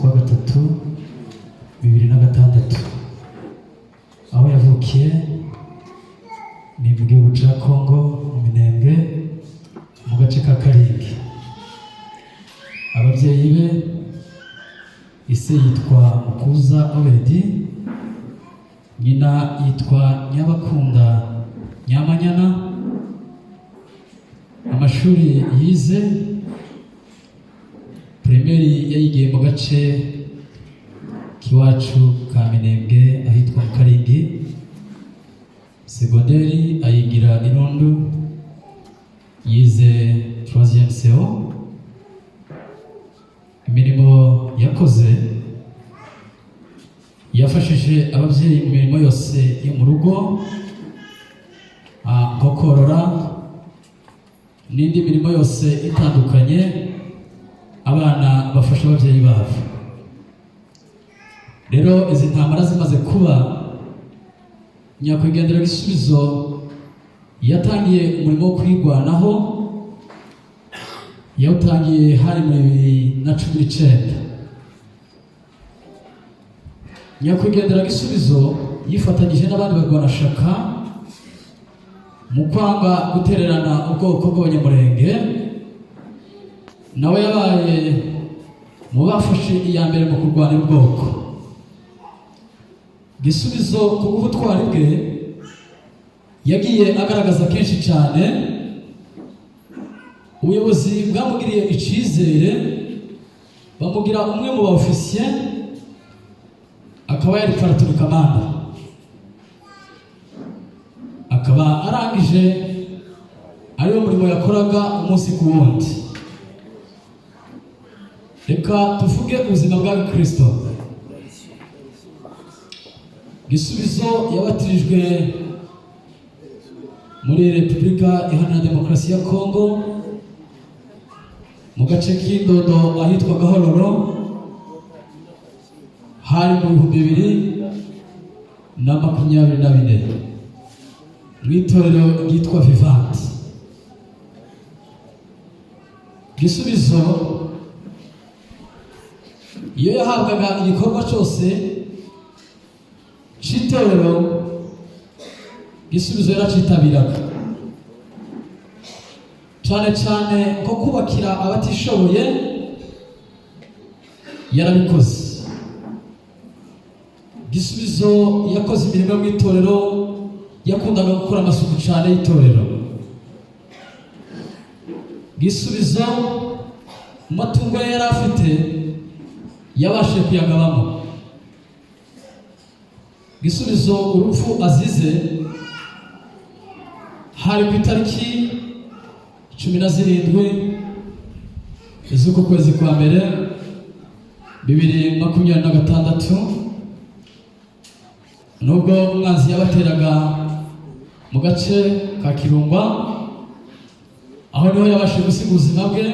kwa gatatu 2006 aho yavukiye ni mu gihugu cya Kongo mu Minembwe mu gace ka Karingi. Ababyeyi be ise yitwa Mukuza Obedi, nyina yitwa Nyabakunda Nyamanyana. Amashuri yize primeri yayigiye mu gace kiwacu ka Minembwe ahitwa mu Karingi. Segonderi ayigira Irondo, yize 3e CO. Imirimo yakoze yafashije ababyeyi mu mirimo yose yo mu rugo, nko korora n'indi mirimo yose itandukanye abana bafasha ababyeyi babo. Rero izi ntambara zimaze kuba, nyakwigendera Gisubizo yatangiye umurimo wo kwigwanaho. Yawutangiye hari mu 2019. Nyakwigendera Gisubizo yifatanyije n'abandi barwanashaka mu kwanga gutererana ubwoko bw'Abanyamurenge. Nawe yabaye mu bafashe iya mbere mu kurwanya ubwoko. Gisubizo ku bw'ubutwari bwe yagiye agaragaza kenshi cyane. Ubuyobozi bwamugiriye icyizere bamugira umwe mu ba-ofisiye, akaba yari Faratuni Kamanda, akaba arangije ariwo murimo yakoraga umunsi ku wundi. Reka tuvuge ubuzima bwa Kristo. Gisubizo yabatirijwe muri Repubulika Iharanira Demokarasi ya Kongo mu gace k'Indondo ahitwa Gahororo hari mu 2024 mu itorero ryitwa Vivant. Gisubizo iyo yahabwaga igikorwa cyose cy'itorero, Gisubizo yaracitabiraga cyane cyane nko kubakira abatishoboye yarabikoze. Gisubizo yakoze imirimo mu itorero, yakundaga gukora amasuku cyane y'itorero. Gisubizo mu matungo yari afite yabashije kuyagabamo. Gisubizo urupfu azize hari ku itariki 17 z'uku kwezi kwa mbere 2026, nubwo umwanzi yabateraga mu gace ka Kirumba, aho niho yabashije gusiga ubuzima bwe.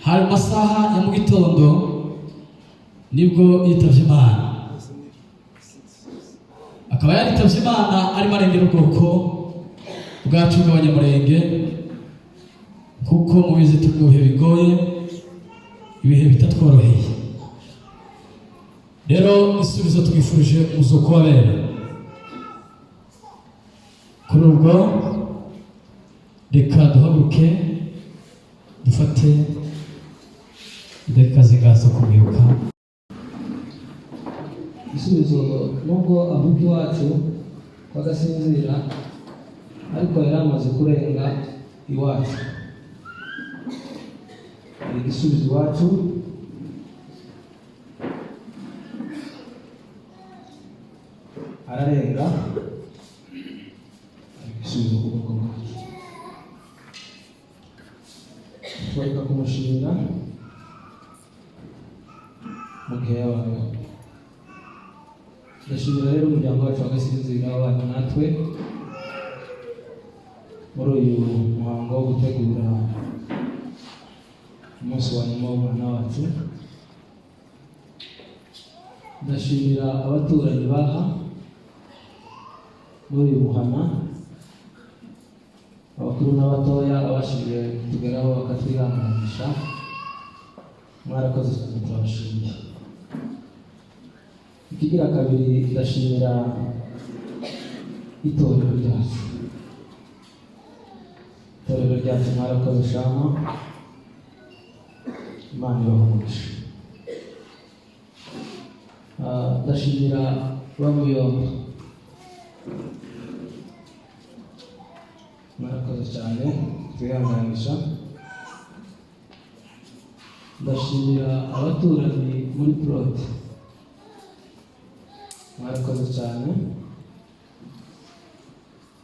Hari masaha ya mu gitondo nibwo yitavye Imana. Akaba yaritavye Imana arimo arengera ubwoko bwacu bw'Abanyamurenge, kuko mu bizi tubihe bigoye, ibihe bitatworoheye. Rero Gisubizo twifurije umuzuko w'abera. Kuri ubwo reka duhaguruke dufate idakaze gaso kumwibuka. Gisubizo nubwo avuga iwacu bagasinzira, ariko yari amaze kurenga iwacu. Gisubizo iwacu ararenga, Gisubizo kuboko bwacu. Twereka kumushimira mu gihe yabayeho. Ndashimira rero umuryango wacu w'Agasinzira wabanye natwe muri uyu muhango wo gutegura umunsi wa nyuma w'umwana wacu. Ndashimira abaturanyi baha muri uyu muhana, abakuru n'abatoya abashije kutugeraho bakatwihanganisha. mwarakoze cyane turabashimiye. Ikigira kabiri ndashimira itorero ryacu. Itorero ryacu mwarakoze shama, Imana ibahumurishe. Ndashimira bamuyomba, mwarakoze cyane twihanganisha. Ndashimira abaturanyi muri Prote, mwarakoze cyane.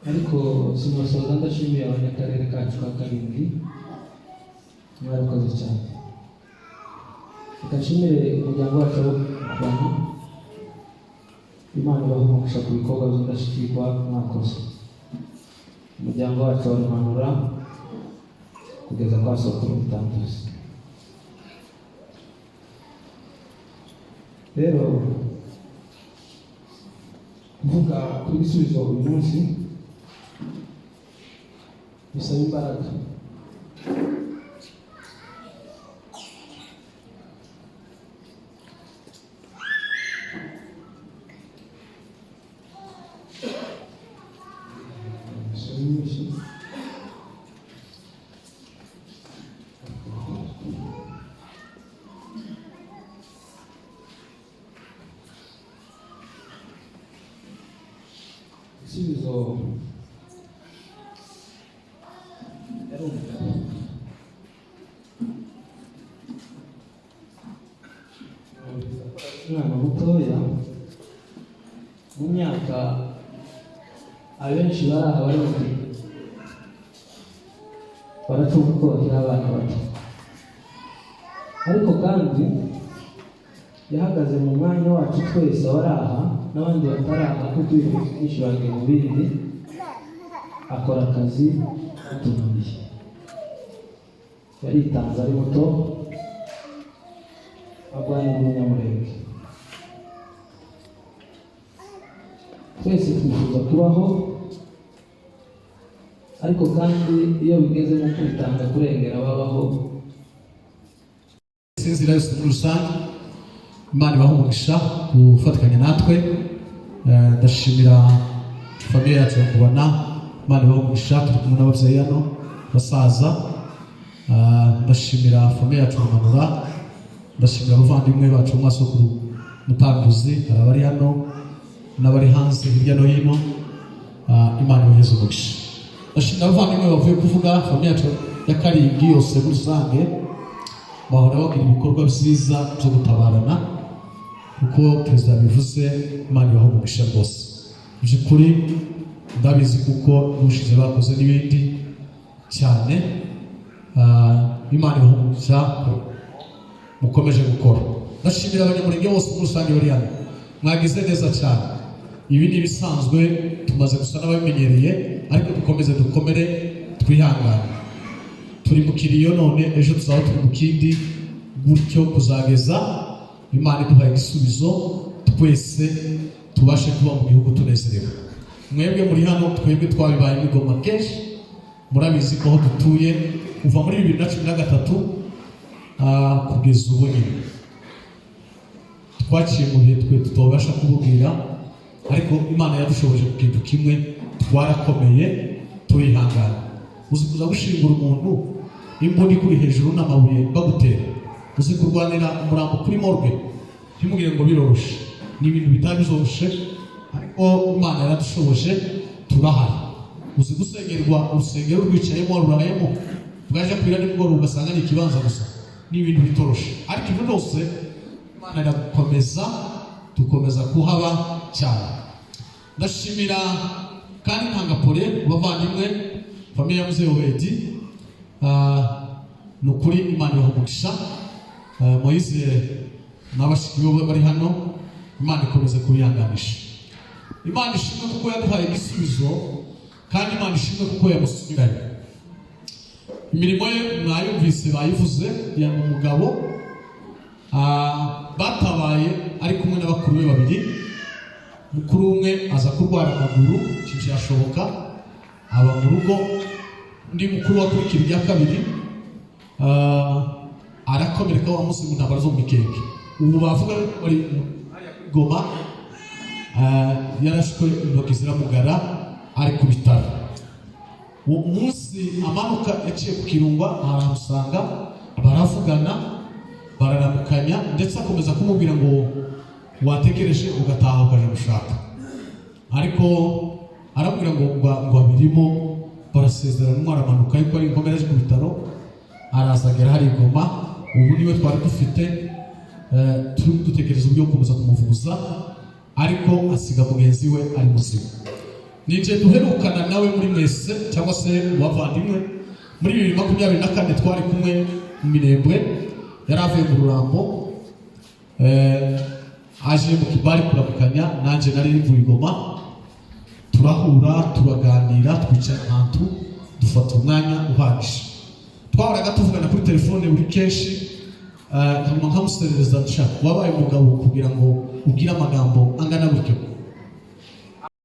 Ariko sinosoza ndashimiye abanyakarere kacu ka Karindwi, mwarakoze cyane. Reka nshimire umuryango wacu w'Abana, Imana ibahumurisha ku bikorwa by'indashyikirwa mwakoze. Umuryango wacu wa Rumanura kugeza kwa Sokuru Mutangaza. Rero kuvuga kuri Gisubizo uyu munsi bisaba imbaraga. Gisubizo yari umugabo umwana mutoya mu myaka abenshi bari aha bari baracunga uko bakiri abana bato, ariko kandi yahagaze mu mwanya wacu twese abari aha n'abandi batari aha, kuko ibintu byinshi bagiye mu bindi, akora akazi atunaniye. Yaritanze ari muto, arwanira umunyamurenge. Twese twifuza kubaho, ariko kandi iyo bigeze mu kwitanga kurengera ababaho. Inzira yose muri rusange, Imana ibahumurisha gufatikanya natwe. Ndashimira famiye yacu kubona, Imana ibahumurisha, turi kumwe n'ababyeyi hano basaza. Ndashimira famiye yacu Rumanura, ndashimira abavandimwe bacu mu Masokuru Mutanguzi, hari abari hano n'abari hanze hirya no hino. Imana ibaheze umugisha. Ndashimira abavandimwe bavuye kuvuga famiye yacu ya Karindwi yose muri rusange, bahora bagira ibikorwa byiza byo gutabarana, kuko perezida yabivuze. Imana ibahumurisha rwose. By'ukuri ndabizi kuko n'ushize bakoze n'ibindi cyane. Imana ibahumurisha, mukomeje gukora. Ndashimira abanyamurenge bose muri rusange bari hano, mwagize neza cyane. Ibi ni ibisanzwe, tumaze gusa n'ababimenyereye, ariko dukomeze dukomere, twihangane. Turi mu kiriyo none, ejo tuzaba turi mu kindi, gutyo kuzageza Imana iduhaye igisubizo, twese tubashe kuba mu gihugu tunezerewe. Mwebwe muri hano, twebwe twabibaye Goma kenshi, murabizi ko aho dutuye kuva muri 2013 kugeza ubu nyine twaciye mu bihe twe tutobasha kububwira, ariko Imana yadushoboje ku kintu kimwe, twarakomeye turihangana. Uzi kuza gushingura umuntu imboni kuri hejuru n'amabuye bagutera, uzi kurwanira umurambo kuri morgue, ntimugire ngo biroroshe, ni ibintu bitabizoroshe, ariko Imana yaradushoboje turahari. Uzi gusengerwa urusengero rwicayemo rurayemo, bwaje kwira nimugoroba ugasanga ni ikibanza gusa, ni ibintu bitoroshe, ariko ibyo byose Imana iragukomeza, dukomeza kuhaba cyane. Ndashimira kandi ntangapore bavandimwe famiye ya Mzee Obedi, nukuri Imana ibahumurisha. Moise n'abashiki be bari hano, Imana ikomeze kubihanganisha. Imana ishimwe kuko yaduhaye igisubizo, kandi Imana ishimwe kuko yamusubiranye. Imirimo ye mwayumvise bayivuze, ya umugabo batabaye ari kumwe n'abakuru be babiri. Mukuru umwe aza kurwara amaguru, cyinshi yashoboka aba mu rugo. Undi mukuru wakurikira ibya kabiri arakomereka wa musi mu ntambara zo mu Mikeke. Ubu bavuga muri Goma yarashwe intoki ziramugara ari ku bitaro. Uwo munsi amanuka yaciye ku Kirungwa aramusanga baravugana bararamukanya ndetse akomeza kumubwira ngo watekereje ugataha ukaje gushaka, ariko arabwira ngo abirimo barasezerana aramanuka ariko ari inkomere ku bitaro arazagera hari Goma. Ubu niwe twari dufite turi dutekereza uburyo gukomeza kumuvuza ariko asiga mugenzi we ari muzima. Nije duherukana nawe muri mwese cyangwa se wavandimwe muri 2024 twari kumwe mu Minembwe, yaravuye mu Rurambo aje mu Kibali kuramukanya, nanje nari mvuye Goma, turahura turaganira twicara ahantu dufata umwanya uhagije. Twahoraga tuvugana kuri telefone buri kenshi, nkamuserereza nshaka wabaye umugabo kugira ngo ubwire amagambo angana gutyo.